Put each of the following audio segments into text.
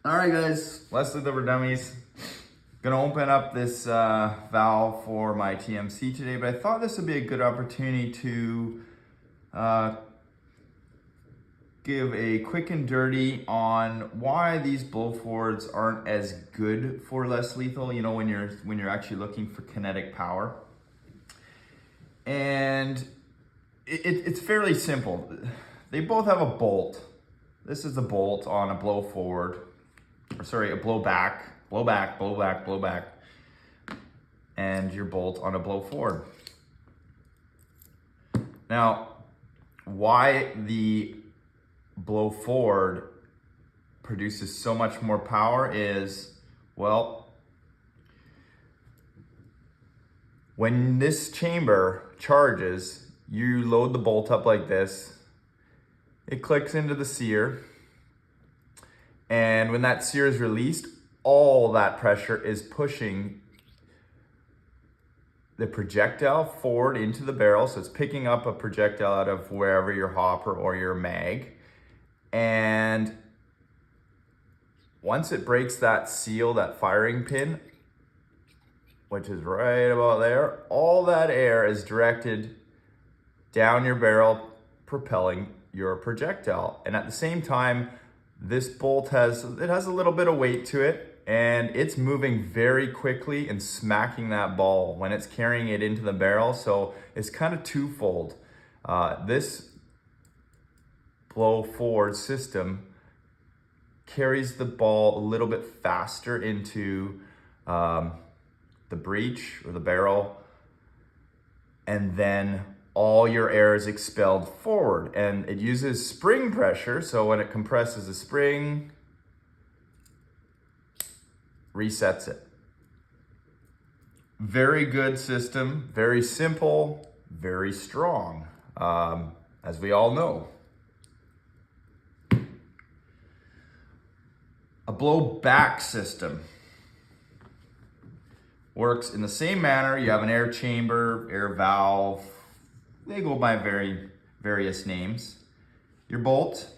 All right, guys, Leslie Liver Dummies. Gonna open up this valve for my TMC today, but I thought this would be a good opportunity to give a quick and dirty on why these blowforwards aren't as good for less lethal. You know, when you're actually looking for kinetic power, and it's fairly simple. They both have a bolt. This is the bolt on a blow forward. Or sorry, a blow back, blow back, blow back, blow back, and your bolt on a blow forward. Now, why the blow forward produces so much more power is, well, when this chamber charges, you load the bolt up like this, it clicks into the sear. And when that sear is released, all that pressure is pushing the projectile forward into the barrel. So it's picking up a projectile out of wherever your hopper or your mag. And once it breaks that seal, that firing pin, which is right about there, all that air is directed down your barrel, propelling your projectile. And at the same time, this bolt has a little bit of weight to it, and it's moving very quickly and smacking that ball when it's carrying it into the barrel. So it's kind of twofold. This blow forward system carries the ball a little bit faster into the breech or the barrel, and then all your air is expelled forward, and it uses spring pressure. So when it compresses the spring, resets it. Very good system, very simple, very strong, as we all know. A blow back system works in the same manner. You have an air chamber, air valve. They go by various names. Your bolt,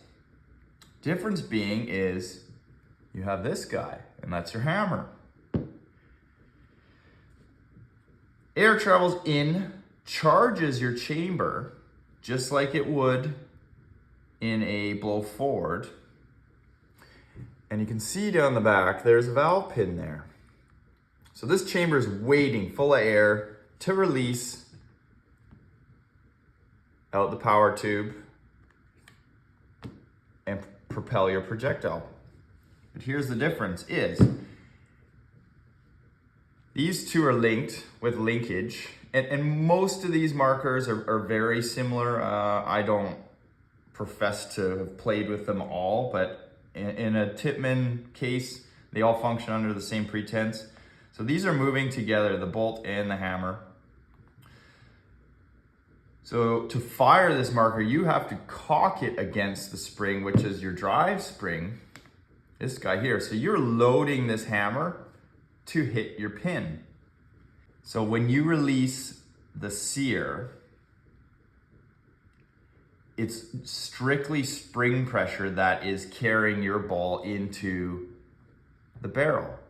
difference being is you have this guy, and that's your hammer. Air travels in, charges your chamber, just like it would in a blow forward. And you can see down the back, there's a valve pin there. So this chamber is waiting, full of air, to release out the power tube and propel your projectile. But here's the difference is, these two are linked with linkage, and most of these markers are very similar. I don't profess to have played with them all, but in a Tippmann case, they all function under the same pretense. So these are moving together, the bolt and the hammer. So to fire this marker, you have to cock it against the spring, which is your drive spring, this guy here. So you're loading this hammer to hit your pin. So when you release the sear, it's strictly spring pressure that is carrying your ball into the barrel.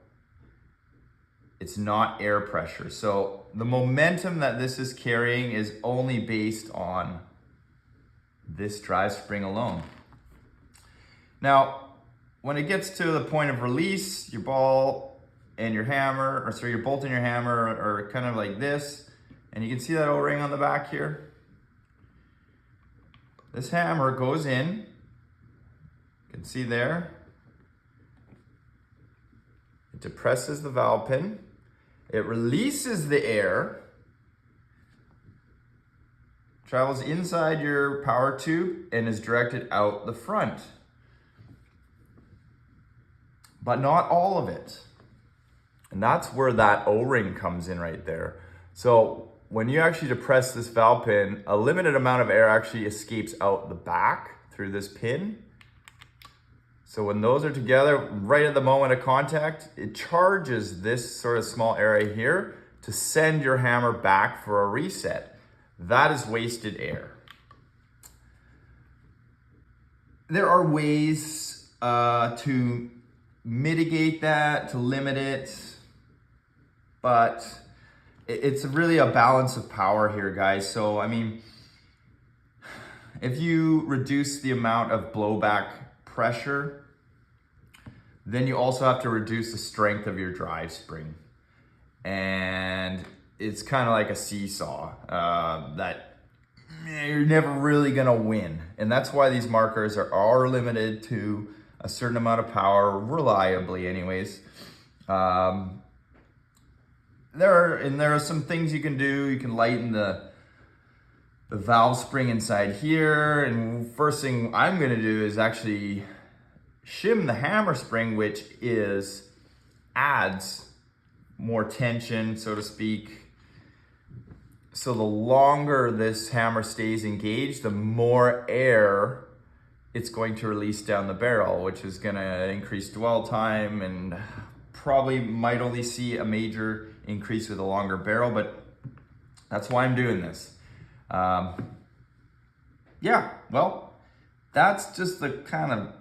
It's not air pressure. So the momentum that this is carrying is only based on this drive spring alone. Now, when it gets to the point of release, your ball and your hammer, or sorry, your bolt and your hammer are kind of like this. And you can see that O-ring on the back here. This hammer goes in, you can see there. It depresses the valve pin. It releases the air, travels inside your power tube, and is directed out the front. But not all of it. And that's where that O-ring comes in right there. So when you actually depress this valve pin, a limited amount of air actually escapes out the back through this pin. So when those are together, right at the moment of contact, it charges this sort of small area here to send your hammer back for a reset. That is wasted air. There are ways to mitigate that, to limit it, but it's really a balance of power here, guys. So, I mean, if you reduce the amount of blowback pressure, then you also have to reduce the strength of your drive spring. And it's kind of like a seesaw that you're never really gonna win. And that's why these markers are limited to a certain amount of power, reliably anyways. There are some things you can do. You can lighten the valve spring inside here. And first thing I'm gonna do is actually shim the hammer spring, which adds more tension, so to speak. So the longer this hammer stays engaged, the more air it's going to release down the barrel, which is gonna increase dwell time and probably might only see a major increase with a longer barrel, but that's why I'm doing this. Yeah, well, that's just the kind of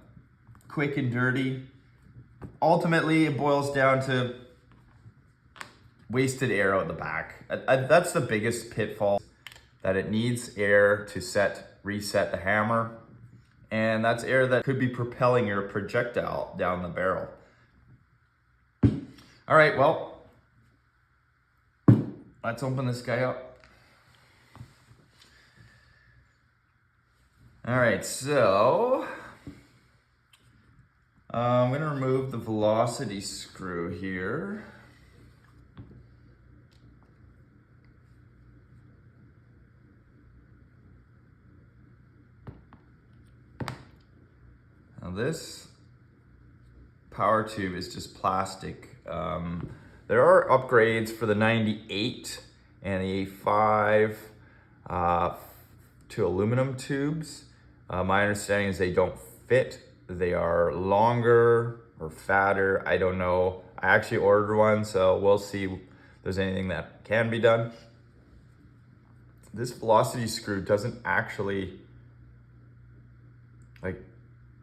quick and dirty. Ultimately, it boils down to wasted air out the back. That's the biggest pitfall, that it needs air to reset the hammer. And that's air that could be propelling your projectile down the barrel. All right, well, let's open this guy up. All right, so I'm gonna remove the velocity screw here. Now this power tube is just plastic. There are upgrades for the 98 and the A5 to aluminum tubes. My understanding is they don't fit. They are longer or fatter, I don't know. I actually ordered one, so we'll see if there's anything that can be done. This velocity screw doesn't actually,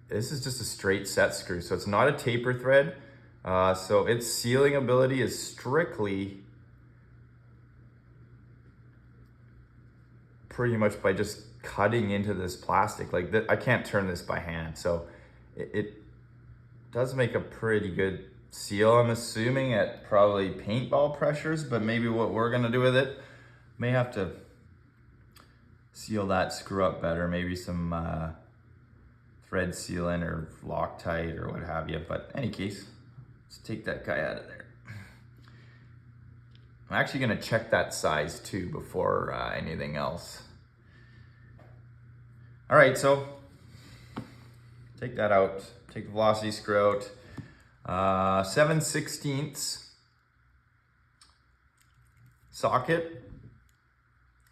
this is just a straight set screw, so it's not a taper thread. So its sealing ability is strictly pretty much by just cutting into this plastic. I can't turn this by hand, so it does make a pretty good seal, I'm assuming, at probably paintball pressures, but maybe what we're gonna do with it, may have to seal that screw up better, maybe some thread sealant or Loctite or what have you. But in any case, let's take that guy out of there. I'm actually gonna check that size too before anything else. All right, so take that out, take the velocity screw out. 7/16 socket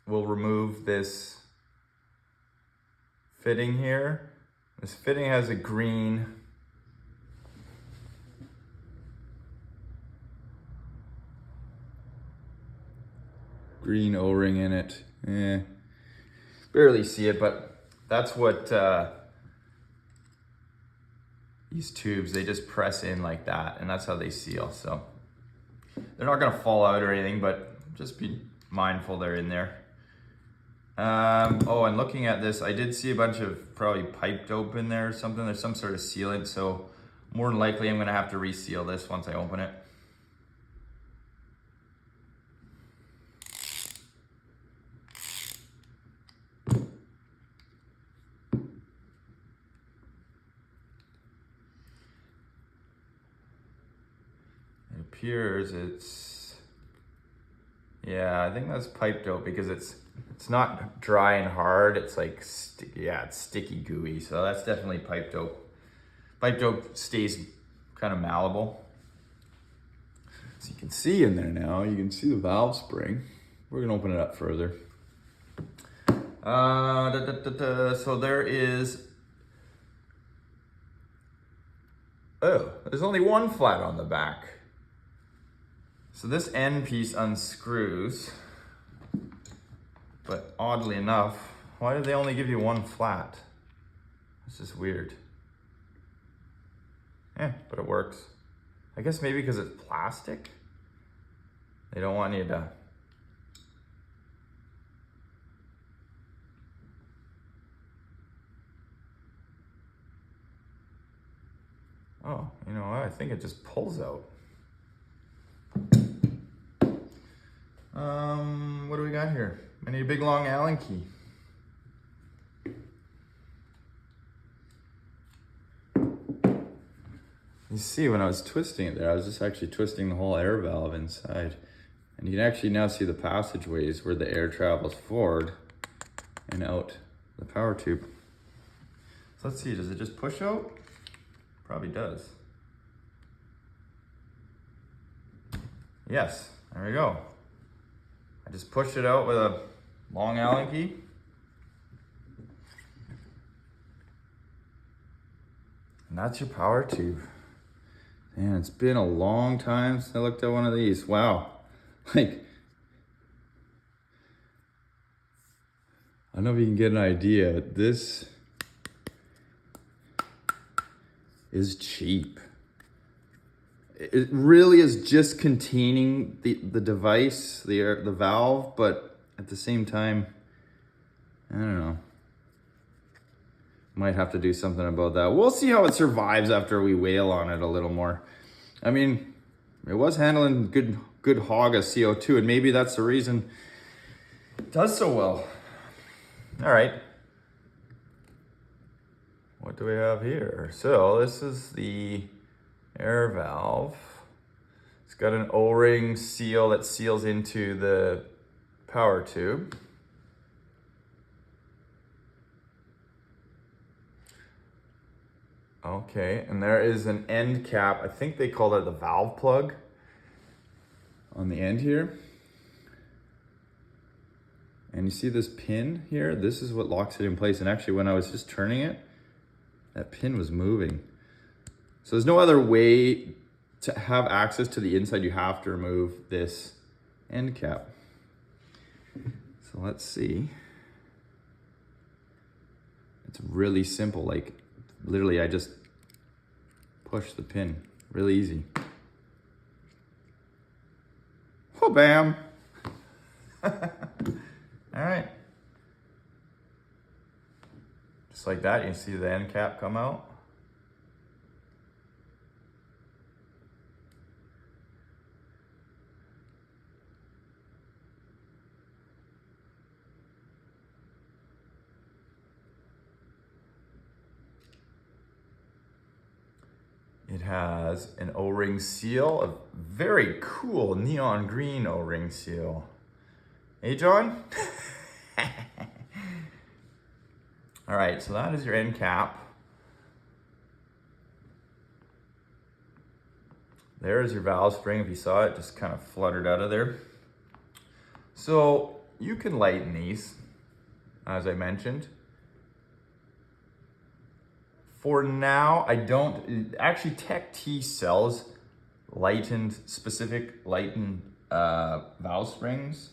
will remove this fitting here. This fitting has a green O-ring in it. Barely see it, but that's what these tubes, they just press in like that, and that's how they seal. So they're not gonna fall out or anything, but just be mindful they're in there. Oh, and looking at this, I did see a bunch of probably pipe dope in there or something. There's some sort of sealant, so more than likely I'm gonna have to reseal this once I open it. It appears yeah, I think that's pipe dope because it's not dry and hard. It's like, it's sticky gooey. So that's definitely pipe dope. Pipe dope stays kind of malleable. So you can see in there now, you can see the valve spring. We're gonna open it up further. So there is, there's only one flat on the back. So this end piece unscrews, but oddly enough, why did they only give you one flat? This is weird. But it works. I guess maybe because it's plastic. They don't want you to. Oh, you know what? I think it just pulls out. What do we got here? I need a big long Allen key. You see, when I was twisting it there, I was just actually twisting the whole air valve inside. And you can actually now see the passageways where the air travels forward and out the power tube. So let's see, does it just push out? Probably does. Yes, there we go. I just pushed it out with a long Allen key. And that's your power tube. Man, it's been a long time since I looked at one of these. Wow. Like, I don't know if you can get an idea, but this is cheap. It really is just containing the device, the valve, but at the same time, I don't know. Might have to do something about that. We'll see how it survives after we wail on it a little more. I mean, it was handling good hog of CO2, and maybe that's the reason it does so well. All right. What do we have here? So this is the air valve. It's got an O-ring seal that seals into the power tube. Okay, and there is an end cap. I think they call it the valve plug on the end here. And you see this pin here? This is what locks it in place. And actually, when I was just turning it, that pin was moving. So there's no other way to have access to the inside. You have to remove this end cap. So let's see. It's really simple. Like, literally, I just push the pin. Really easy. Oh, bam. All right. Just like that, you can see the end cap come out. It has an O-ring seal, a very cool neon green O-ring seal. Hey, John? All right, so that is your end cap. There's your valve spring. If you saw it, just kind of fluttered out of there. So you can lighten these, as I mentioned. For now, I don't, actually Tech T sells specific lightened valve springs.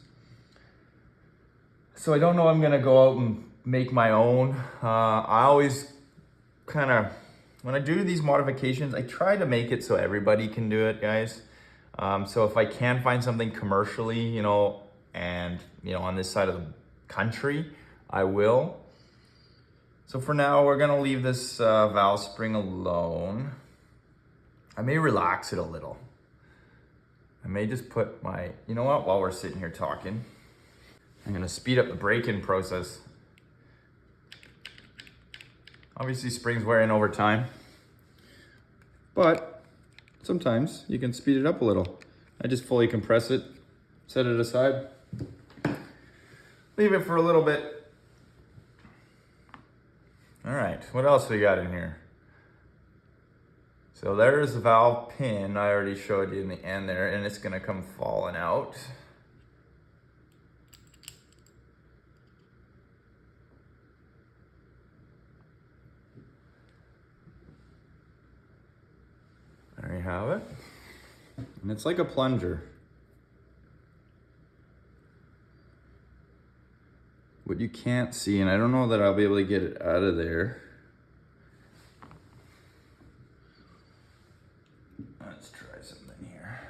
So I don't know if I'm gonna go out and make my own. I always kind of, when I do these modifications, I try to make it so everybody can do it, guys. So if I can find something commercially, and on this side of the country, I will. So for now, we're gonna leave this valve spring alone. I may relax it a little. I may just put my, while we're sitting here talking, I'm gonna speed up the break-in process. Obviously, springs wear in over time, but sometimes you can speed it up a little. I just fully compress it, set it aside, leave it for a little bit. All right, what else we got in here? So there's the valve pin I already showed you in the end there, and it's gonna come falling out. There you have it. And it's like a plunger. What you can't see, and I don't know that I'll be able to get it out of there, Let's try something here.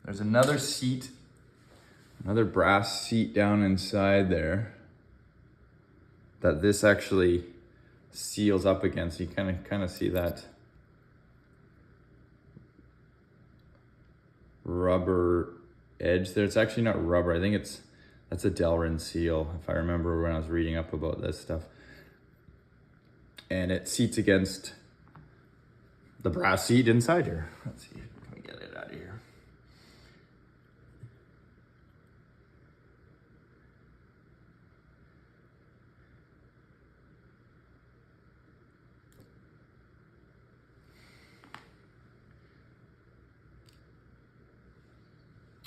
There's another seat, another brass seat down inside there that this actually seals up against. You kind of see that rubber edge there. It's actually not rubber. I think that's a Delrin seal, if I remember when I was reading up about this stuff. And it seats against the brass seat inside here. Let's see, can we get it out of here?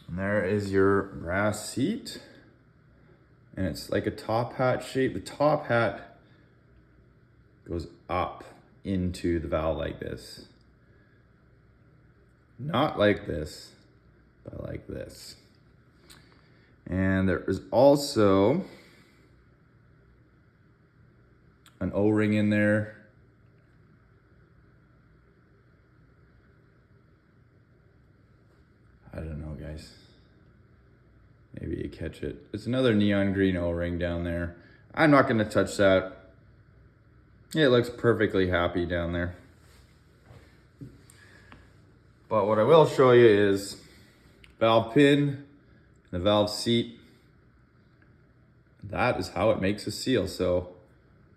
And there is your brass seat. And it's like a top hat shape. The top hat goes up into the valve like this. Not like this, but like this. And there is also an O-ring in there. I don't know, guys. Maybe you catch it. It's another neon green O-ring down there. I'm not gonna touch that. Yeah, it looks perfectly happy down there. But what I will show you is valve pin, the valve seat. That is how it makes a seal. So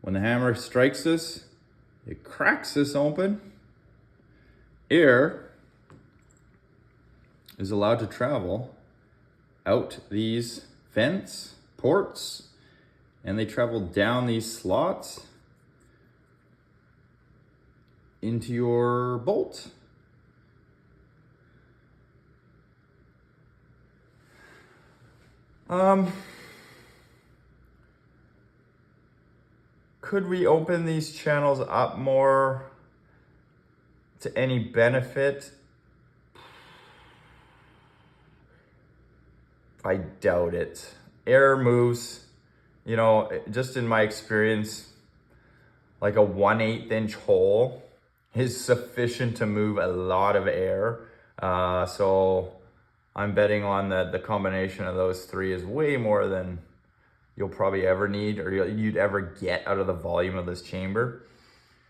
when the hammer strikes this, it cracks this open. Air is allowed to travel out these vents, ports, and they travel down these slots into your bolt. Could we open these channels up more to any benefit? I doubt it. Air moves, you know, just in my experience, like a 1/8 inch hole is sufficient to move a lot of air. So I'm betting on that the combination of those three is way more than you'll probably ever need or you'd ever get out of the volume of this chamber.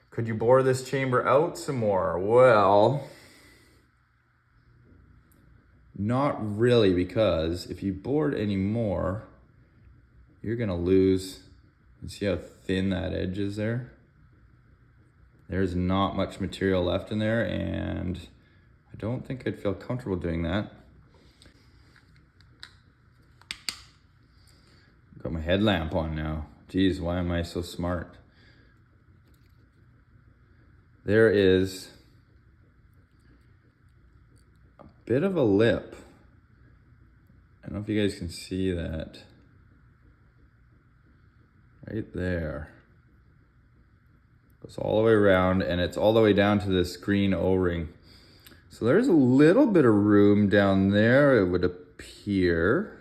Could you bore this chamber out some more? Well, not really, because if you bored any more, you're gonna lose. You see how thin that edge is there? There's not much material left in there, and I don't think I'd feel comfortable doing that. Got my headlamp on now. Geez, why am I so smart? There is a bit of a lip. I don't know if you guys can see that. Right there. Goes all the way around, and it's all the way down to this green O-ring. So there's a little bit of room down there, it would appear.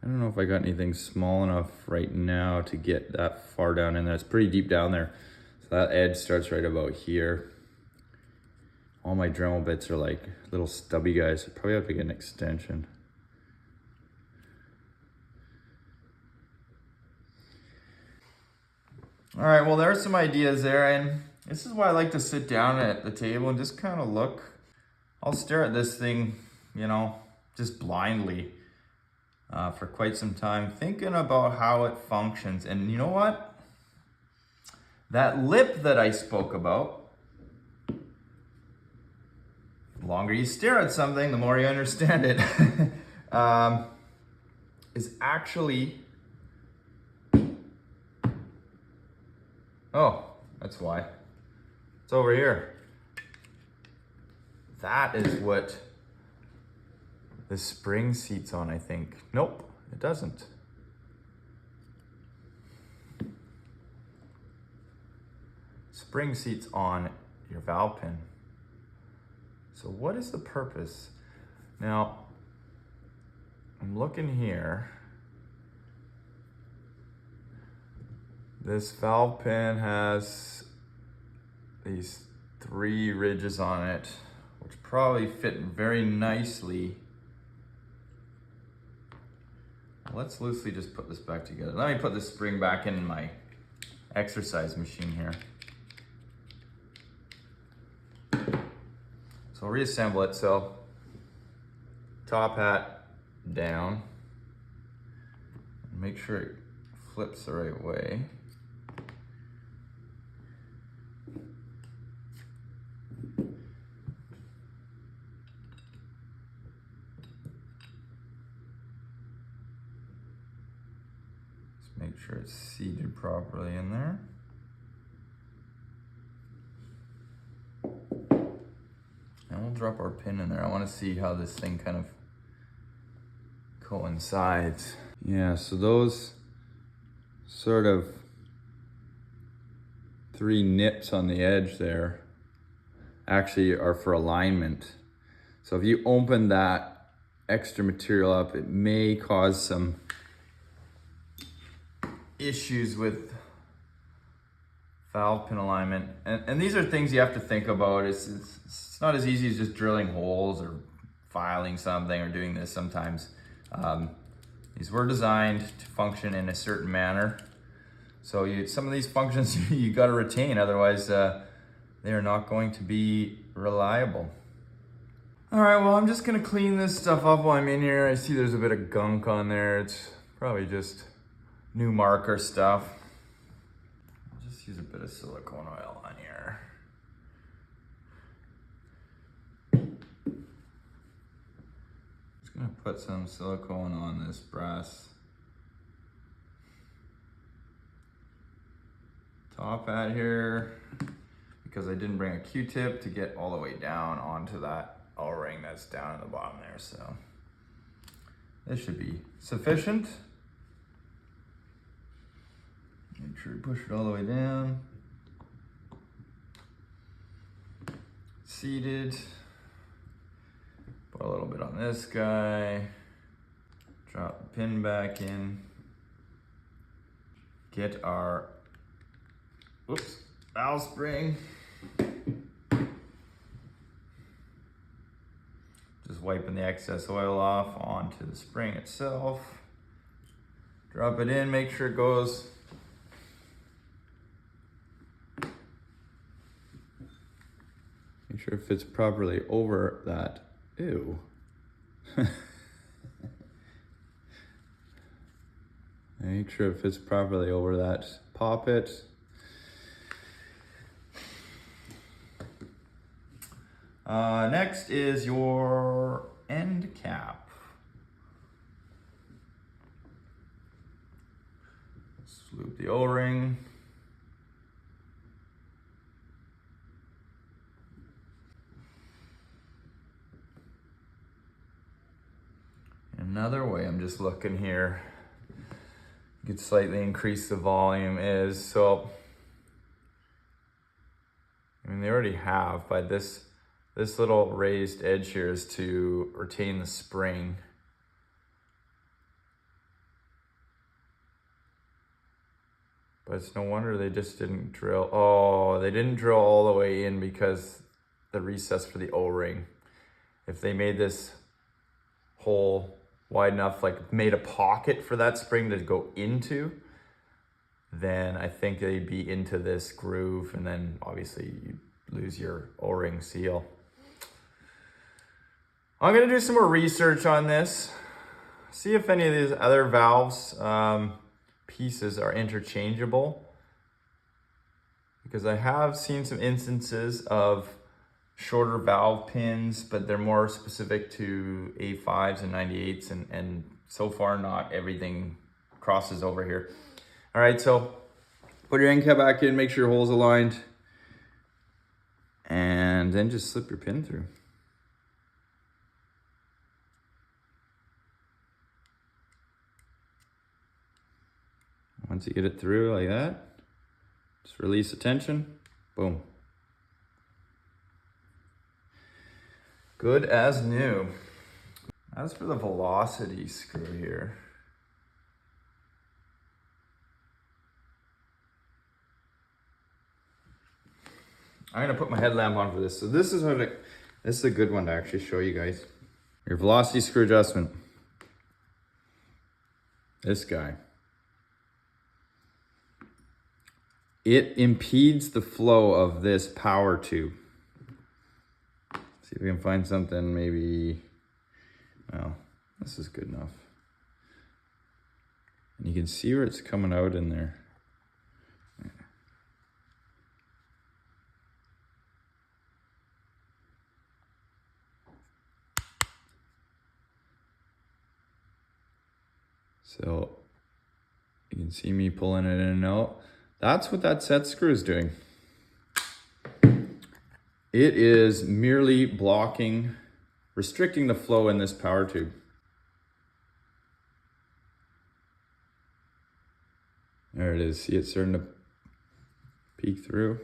I don't know if I got anything small enough right now to get that far down in there. It's pretty deep down there. So that edge starts right about here. All my Dremel bits are like little stubby guys. I probably have to get an extension. All right, well, there's some ideas there, and this is why I like to sit down at the table and just kind of look. I'll stare at this thing, you know, just blindly for quite some time, thinking about how it functions. And you know what? That lip that I spoke about, the longer you stare at something, the more you understand it, is actually, oh, that's why. It's over here. That is what the spring seats on, I think. Nope, it doesn't. Spring seats on your valve pin. So what is the purpose? Now, I'm looking here, This valve pin has these 3 ridges on it, which probably fit very nicely. Let's loosely just put this back together. Let me put this spring back in my exercise machine here. So I'll reassemble it. So top hat down. Make sure it flips the right way. Make sure it's seated properly in there. And we'll drop our pin in there. I want to see how this thing kind of coincides. Yeah, so those sort of 3 nips on the edge there actually are for alignment. So if you open that extra material up, it may cause some issues with valve pin alignment, and these are things you have to think about. It's not as easy as just drilling holes or filing something or doing this sometimes. These were designed to function in a certain manner, so some of these functions you got to retain, otherwise they are not going to be reliable. All right, well, I'm just gonna clean this stuff up while I'm in here. I see there's a bit of gunk on there. It's probably just new marker stuff. I'll just use a bit of silicone oil on here. Just gonna put some silicone on this brass top hat here, because I didn't bring a Q-tip to get all the way down onto that O-ring that's down at the bottom there. So this should be sufficient. Make sure you push it all the way down. Seated. Put a little bit on this guy. Drop the pin back in. Get our valve spring. Just wiping the excess oil off onto the spring itself. Drop it in, make sure it goes Make sure it fits properly over that. Ew. Make sure it fits properly over that poppet. Next is your end cap. Let's loop the O-ring. Another way I'm just looking here, you could slightly increase the volume is, so, I mean, they already have, but this little raised edge here is to retain the spring. But it's no wonder they just didn't drill. Oh, they didn't drill all the way in because the recess for the O-ring. If they made this hole wide enough, like made a pocket for that spring to go into, then I think they'd be into this groove, and then obviously you lose your O-ring seal. I'm gonna do some more research on this, see if any of these other valves pieces are interchangeable, because I have seen some instances of shorter valve pins, but they're more specific to A5s and 98s, and so far not everything crosses over here. All right, so put your end cap back in, make sure your hole's aligned, and then just slip your pin through. Once you get it through like that, just release the tension, boom. Good as new. As for the velocity screw here, I'm gonna put my headlamp on for this. So this is this is a good one to actually show you guys. Your velocity screw adjustment. This guy. It impedes the flow of this power tube. See if we can find something maybe, well, this is good enough. And you can see where it's coming out in there. So you can see me pulling it in and out. That's what that set screw is doing. It is merely blocking, restricting the flow in this power tube. There it is. See it starting to peek through.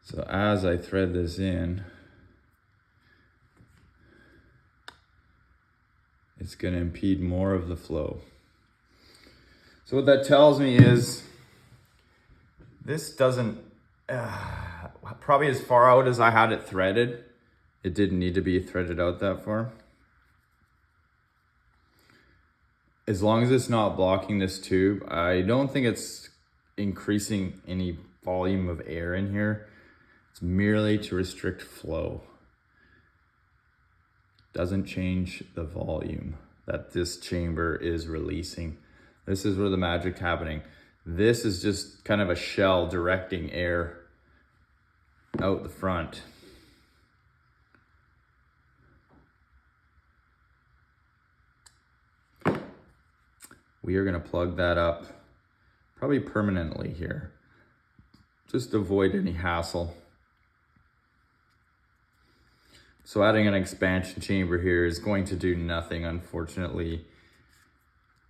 So as I thread this in, it's going to impede more of the flow. So what that tells me is this doesn't, probably as far out as I had it threaded, it didn't need to be threaded out that far. As long as it's not blocking this tube, I don't think it's increasing any volume of air in here. It's merely to restrict flow. Doesn't change the volume that this chamber is releasing. This is where the magic's happening. This is just kind of a shell directing air out the front. We are gonna plug that up probably permanently here. Just to avoid any hassle. So adding an expansion chamber here is going to do nothing, unfortunately,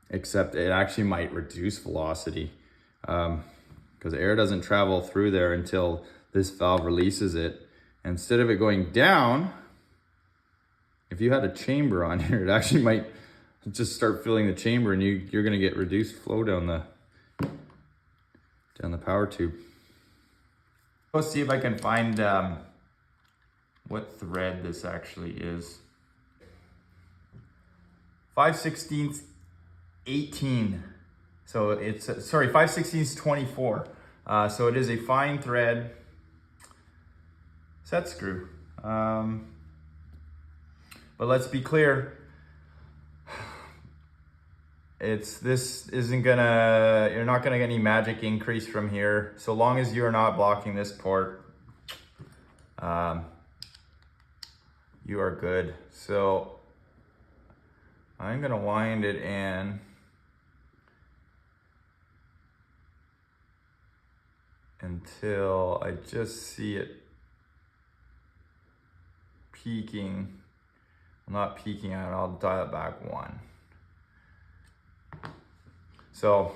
except it actually might reduce velocity because air doesn't travel through there until this valve releases it. Instead of it going down, if you had a chamber on here, it actually might just start filling the chamber and you're gonna get reduced flow down the power tube. Let's see if I can find what thread this actually is. 5/16 18. So it's, sorry, 5/16 24. So it is a fine thread set screw. But let's be clear. This isn't gonna, you're not gonna get any magic increase from here. So long as you're not blocking this port, you are good. So I'm gonna wind it in until I just see it peaking. I'm not peaking out, I'll dial it back 1. So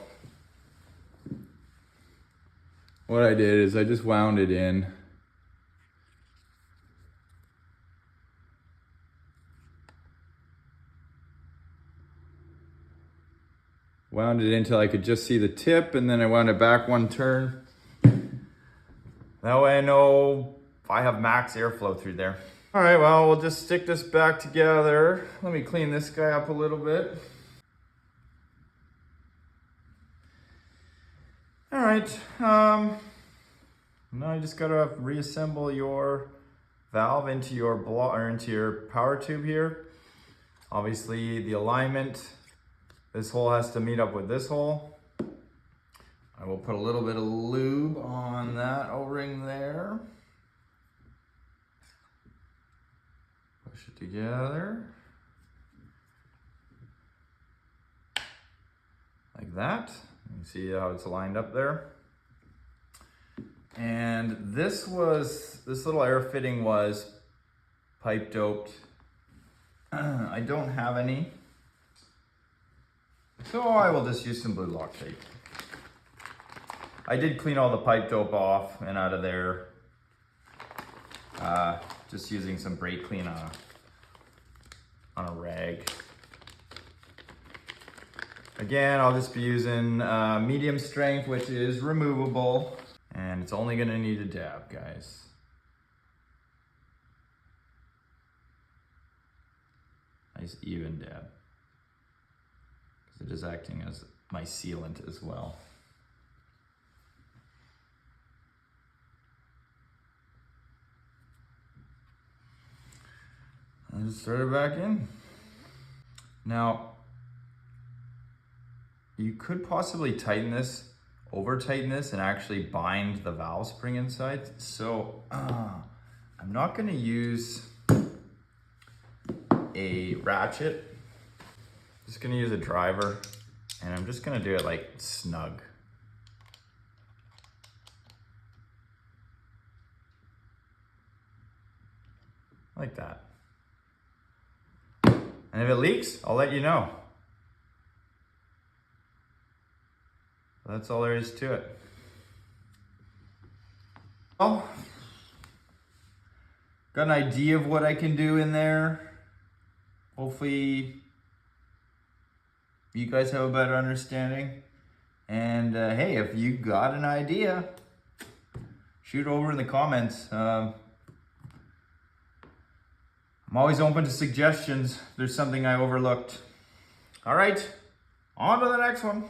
what I did is I just wound it in. Wound it until I could just see the tip, and then I wound it back 1 turn. That way I know I have max airflow through there. All right, well, we'll just stick this back together. Let me clean this guy up a little bit. All right, now you just gotta reassemble your valve into your into your power tube here. Obviously, the alignment, this hole has to meet up with this hole. I will put a little bit of lube on that O-ring there. Push it together. Like that. You can see how it's lined up there. And this little air fitting was pipe doped. I don't have any, so I will just use some blue lock tape. I did clean all the pipe dope off and out of there, just using some brake clean on a rag. Again, I'll just be using medium strength, which is removable. And it's only gonna need a dab, guys. Nice even dab. Because it is acting as my sealant as well. I'll just throw it back in. Now, you could possibly tighten this, over tighten this, and actually bind the valve spring inside. So I'm not gonna use a ratchet. I'm just gonna use a driver, and I'm just gonna do it like snug. Like that. And if it leaks, I'll let you know. That's all there is to it. Well, got an idea of what I can do in there. Hopefully you guys have a better understanding. And hey, if you got an idea, shoot over in the comments. I'm always open to suggestions if there's something I overlooked. All right, on to the next one.